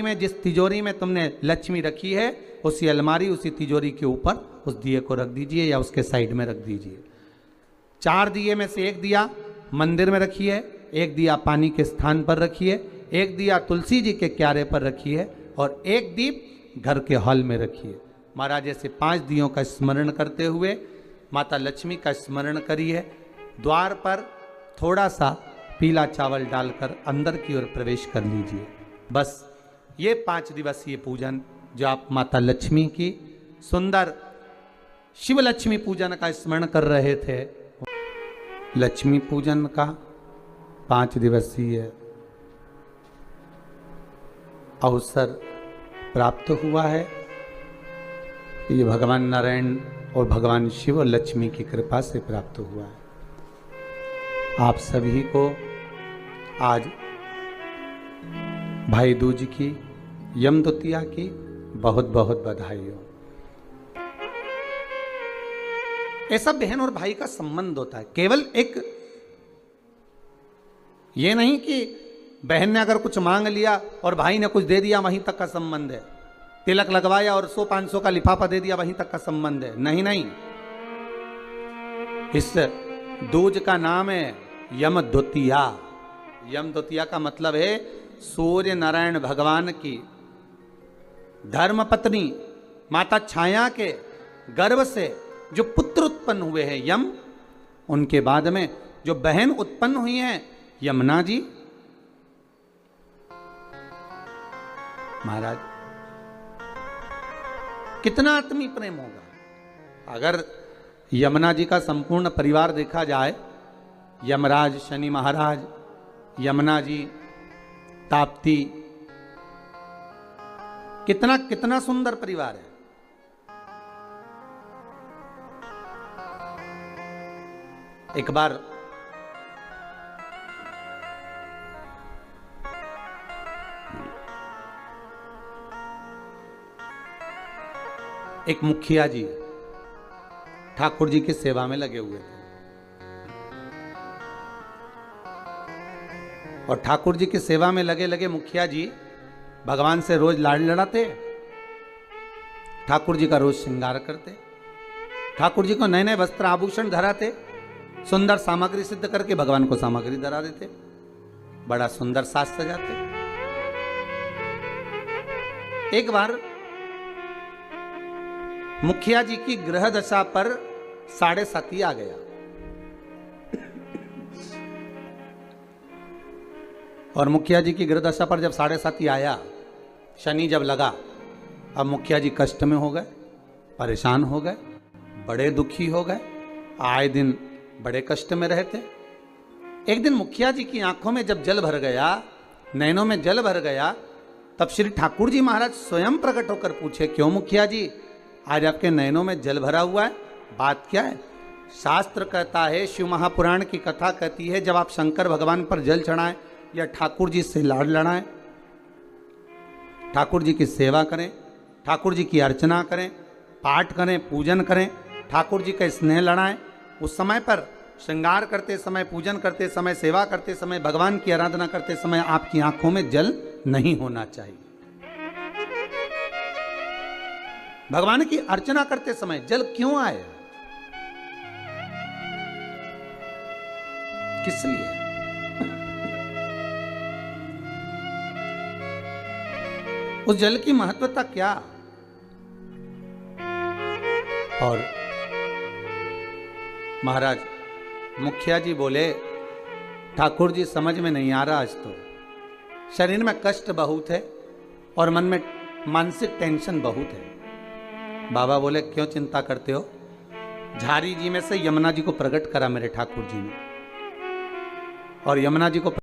में जिस तिजोरी में तुमने लक्ष्मी रखी है, उसी अलमारी उसी तिजोरी के ऊपर उस दिए को रख दीजिए या उसके साइड में रख दीजिए। 4 दिए में से एक दिया मंदिर में रखिए, एक दिया पानी के स्थान पर रखिए, एक दिया तुलसी जी के क्यारे पर रखिए और एक दीप घर के हॉल में रखिए। महाराज ऐसे 5 दियों का स्मरण करते हुए माता लक्ष्मी का स्मरण करिए। द्वार पर थोड़ा सा पीला चावल डालकर अंदर की ओर प्रवेश कर लीजिए। बस ये 5 दिवसीय पूजन जो आप माता लक्ष्मी की सुंदर शिव लक्ष्मी पूजन का स्मरण कर रहे थे, लक्ष्मी पूजन का 5 दिवसीय अवसर प्राप्त हुआ है। ये भगवान नारायण और भगवान शिव और लक्ष्मी की कृपा से प्राप्त हुआ है। आप सभी को आज भाई दूज की, यम द्वितीया की बहुत बहुत बधाई हो। ऐसा बहन और भाई का संबंध होता है, केवल एक ये नहीं कि बहन ने अगर कुछ मांग लिया और भाई ने कुछ दे दिया वहीं तक का संबंध है, तिलक लगवाया और 100-500 का लिफाफा दे दिया वहीं तक का संबंध है। नहीं नहीं, इस दूज का नाम है यम द्वितीया। यम द्वितीया का मतलब है सूर्य नारायण भगवान की धर्म पत्नी माता छाया के गर्भ से जो पुत्र उत्पन्न हुए हैं यम, उनके बाद में जो बहन उत्पन्न हुई हैं यमुना जी। महाराज कितना आत्मीय प्रेम होगा अगर यमुना जी का संपूर्ण परिवार देखा जाए। यमराज शनि महाराज, यमुना जी, ताप्ती, कितना कितना सुंदर परिवार है। एक बार एक मुखिया जी ठाकुर जी की सेवा में लगे हुए थे और ठाकुर जी की सेवा में लगे लगे मुखिया जी भगवान से रोज लाड़ लड़ाते, ठाकुर जी का रोज श्रृंगार करते, ठाकुर जी को नए नए वस्त्र आभूषण धराते, सुंदर सामग्री सिद्ध करके भगवान को सामग्री धरा देते, बड़ा सुंदर साज सजाते। एक बार मुखिया जी की ग्रह दशा पर 7.5 आ गया और मुखिया जी की ग्रह दशा पर जब 7.5 आया, शनि जब लगा, अब मुखिया जी कष्ट में हो गए, परेशान हो गए, बड़े दुखी हो गए, आए दिन बड़े कष्ट में रहते। एक दिन मुखिया जी की आंखों में जब जल भर गया, नैनों में जल भर गया, तब श्री ठाकुर जी महाराज स्वयं प्रकट होकर पूछे, क्यों मुखिया जी आज आपके नैनों में जल भरा हुआ है, बात क्या है? शास्त्र कहता है, शिव महापुराण की कथा कहती है, जब आप शंकर भगवान पर जल चढ़ाएं या ठाकुर जी से लाड़ लड़ाएं, ठाकुर जी की सेवा करें, ठाकुर जी की अर्चना करें, पाठ करें, पूजन करें, ठाकुर जी का स्नेह लड़ाएं, उस समय पर श्रृंगार करते समय, पूजन करते समय, सेवा करते समय, भगवान की आराधना करते समय आपकी आंखों में जल नहीं होना चाहिए। भगवान की अर्चना करते समय जल क्यों आए, किस लिए? उस जल की महत्वता क्या? और महाराज मुखिया जी बोले, ठाकुर जी समझ में नहीं आ रहा, आज तो शरीर में कष्ट बहुत है और मन में मानसिक टेंशन बहुत है। बाबा बोले, क्यों चिंता करते हो? झारी जी में से यमुना जी को प्रकट करा मेरे ठाकुर जी ने और यमुना जी को